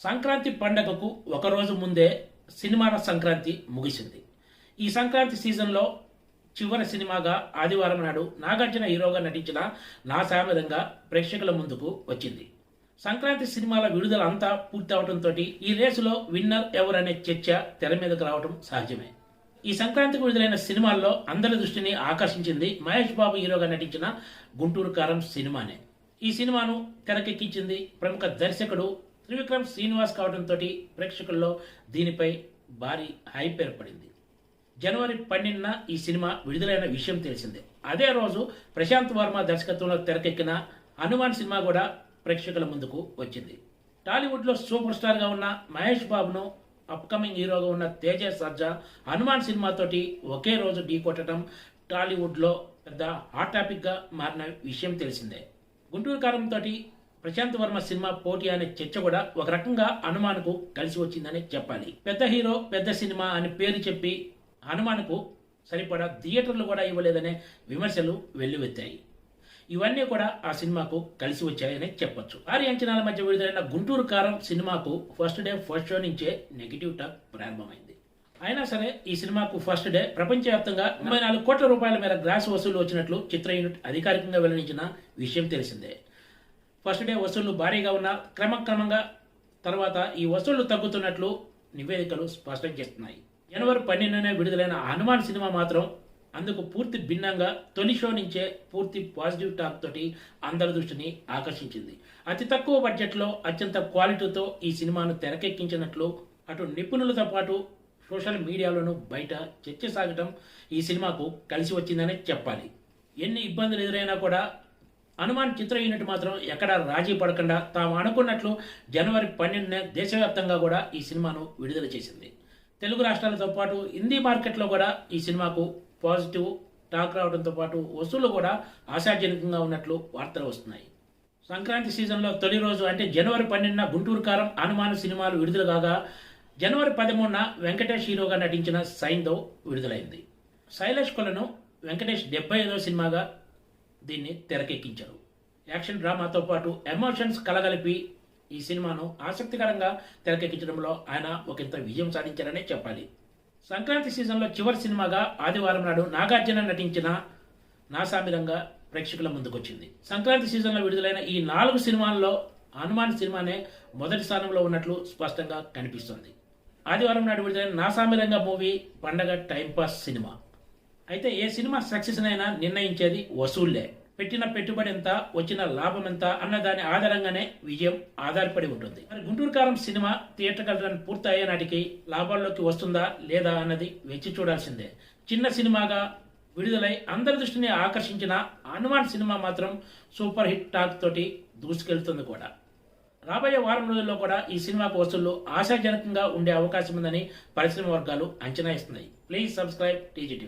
సంక్రాంతి పండగకు ఒకరోజు ముందే సినిమాల సంక్రాంతి ముగిసింది. ఈ సంక్రాంతి సీజన్లో చివరి సినిమాగా ఆదివారం నాడు నాగార్జున హీరోగా నటించిన నా సామెతంగా ప్రేక్షకుల ముందుకు వచ్చింది. సంక్రాంతి సినిమాల విడుదల అంతా పూర్తవడంతో ఈ రేసులో విన్నర్ ఎవరనే చర్చ తెర మీదకు రావడం సహజమే. ఈ సంక్రాంతికి విడుదలైన సినిమాల్లో అందరి దృష్టిని ఆకర్షించింది మహేష్ బాబు హీరోగా నటించిన గుంటూరు కారం సినిమానే. ఈ సినిమాను తెరకెక్కించింది ప్రముఖ దర్శకుడు త్రివిక్రమ్ శ్రీనివాస్ కావడంతో ప్రేక్షకుల్లో దీనిపై భారీ హైప్ ఏర్పడింది. జనవరి 12న ఈ సినిమా విడుదలైన విషయం తెలిసిందే. అదే రోజు ప్రశాంత్ వర్మ దర్శకత్వంలో తెరకెక్కిన హనుమాన్ సినిమా కూడా ప్రేక్షకుల ముందుకు వచ్చింది. టాలీవుడ్లో సూపర్ స్టార్గా ఉన్న మహేష్ బాబును అప్కమింగ్ హీరోగా ఉన్న తేజ సర్జా హనుమాన్ సినిమాతోటి ఒకే రోజు ఢీకొట్టడం టాలీవుడ్లో పెద్ద హాట్ టాపిక్గా మారిన విషయం తెలిసిందే. గుంటూరు కారంతో ప్రశాంత్ వర్మ సినిమా పోటీ అనే చర్చ కూడా ఒక రకంగా హనుమాన్కు కలిసి వచ్చిందని చెప్పాలి. పెద్ద హీరో పెద్ద సినిమా అని పేరు చెప్పి హనుమాన్కు సరిపడా థియేటర్లు కూడా ఇవ్వలేదనే విమర్శలు వెల్లువెత్తాయి. ఇవన్నీ కూడా ఆ సినిమాకు కలిసి వచ్చాయని చెప్పొచ్చు. భారీ అంచనాల మధ్య విడుదలైన గుంటూరు కారం సినిమాకు ఫస్ట్ డే ఫస్ట్ షో నుంచే నెగిటివ్ టాక్ ప్రారంభమైంది. అయినా సరే ఈ సినిమాకు ఫస్ట్ డే ప్రపంచవ్యాప్తంగా 34 కోట్ల రూపాయల మేర గ్రాస్ వసూలు వచ్చినట్లు చిత్ర యూనిట్ అధికారికంగా వెల్లడించిన విషయం తెలిసిందే. ఫస్ట్ డే వసూళ్లు భారీగా ఉన్న క్రమక్రమంగా తర్వాత ఈ వసూళ్లు తగ్గుతున్నట్లు నివేదికలు స్పష్టం చేస్తున్నాయి. జనవరి 12నే విడుదలైన హనుమాన్ సినిమా మాత్రం అందుకు పూర్తి భిన్నంగా తొలి షో నుంచే పూర్తి పాజిటివ్ టాక్ తోటి అందరి దృష్టిని ఆకర్షించింది. అతి తక్కువ బడ్జెట్లో అత్యంత క్వాలిటీతో ఈ సినిమాను తెరకెక్కించినట్లు అటు నిపుణులతో పాటు సోషల్ మీడియాలోనూ బయట చర్చ సాగటం ఈ సినిమాకు కలిసి వచ్చిందనే చెప్పాలి. ఎన్ని ఇబ్బందులు ఎదురైనా కూడా హనుమాన్ చిత్ర యూనిట్ మాత్రం ఎక్కడా రాజీ పడకుండా తాము అనుకున్నట్లు జనవరి 12నే దేశవ్యాప్తంగా కూడా ఈ సినిమాను విడుదల చేసింది. తెలుగు రాష్ట్రాలతో పాటు హిందీ మార్కెట్లో కూడా ఈ సినిమాకు పాజిటివ్ టాక్ రావడంతో పాటు వసూళ్లు కూడా ఆశాజనకంగా ఉన్నట్లు వార్తలు వస్తున్నాయి. సంక్రాంతి సీజన్లో తొలి రోజు అంటే జనవరి 12న గుంటూరు కారం హనుమాన్ సినిమాలు విడుదల కాగా జనవరి 13న వెంకటేష్ హీరోగా నటించిన సైంధవ్ విడుదలైంది. శైలేష్ కొలను వెంకటేష్ 75వ సినిమాగా దీన్ని తెరకెక్కించారు. యాక్షన్ డ్రామాతో పాటు ఎమోషన్స్ కలగలిపి ఈ సినిమాను ఆసక్తికరంగా తెరకెక్కించడంలో ఆయన ఒకంత విజయం సాధించారనే చెప్పాలి. సంక్రాంతి సీజన్లో చివరి సినిమాగా ఆదివారం నాడు నాగార్జున నటించిన నాసామిరంగా ప్రేక్షకుల ముందుకొచ్చింది. సంక్రాంతి సీజన్లో విడుదలైన ఈ 4 సినిమాల్లో హనుమాన్ సినిమానే మొదటి స్థానంలో ఉన్నట్లు స్పష్టంగా కనిపిస్తోంది. ఆదివారం నాడు విడుదలైన నాసామిరంగా మూవీ పండగ టైంపాస్ సినిమా. అయితే ఏ సినిమా సక్సెస్ అయినా నిర్ణయించేది వసూళ్లే. పెట్టిన పెట్టుబడి ఎంత, వచ్చిన లాభం ఎంత అన్న దాని ఆధారంగానే విజయం ఆధారపడి ఉంటుంది. మరి గుంటూరు కారం సినిమా థియేటర్ రన్ పూర్తి అయ్యే నాటికి లాభాల్లోకి వస్తుందా లేదా అన్నది వేచి చూడాల్సిందే. చిన్న సినిమాగా విడుదలై అందరి దృష్టిని ఆకర్షించిన హనుమాన్ సినిమా మాత్రం సూపర్ హిట్ టాక్ తోటి దూసుకెళ్తుంది కూడా. రాబోయే వారం రోజుల్లో కూడా ఈ సినిమాకు వసూళ్లు ఆశాజనకంగా ఉండే అవకాశం ఉందని పరిశ్రమ వర్గాలు అంచనా ఇస్తున్నాయి. Please subscribe TGT.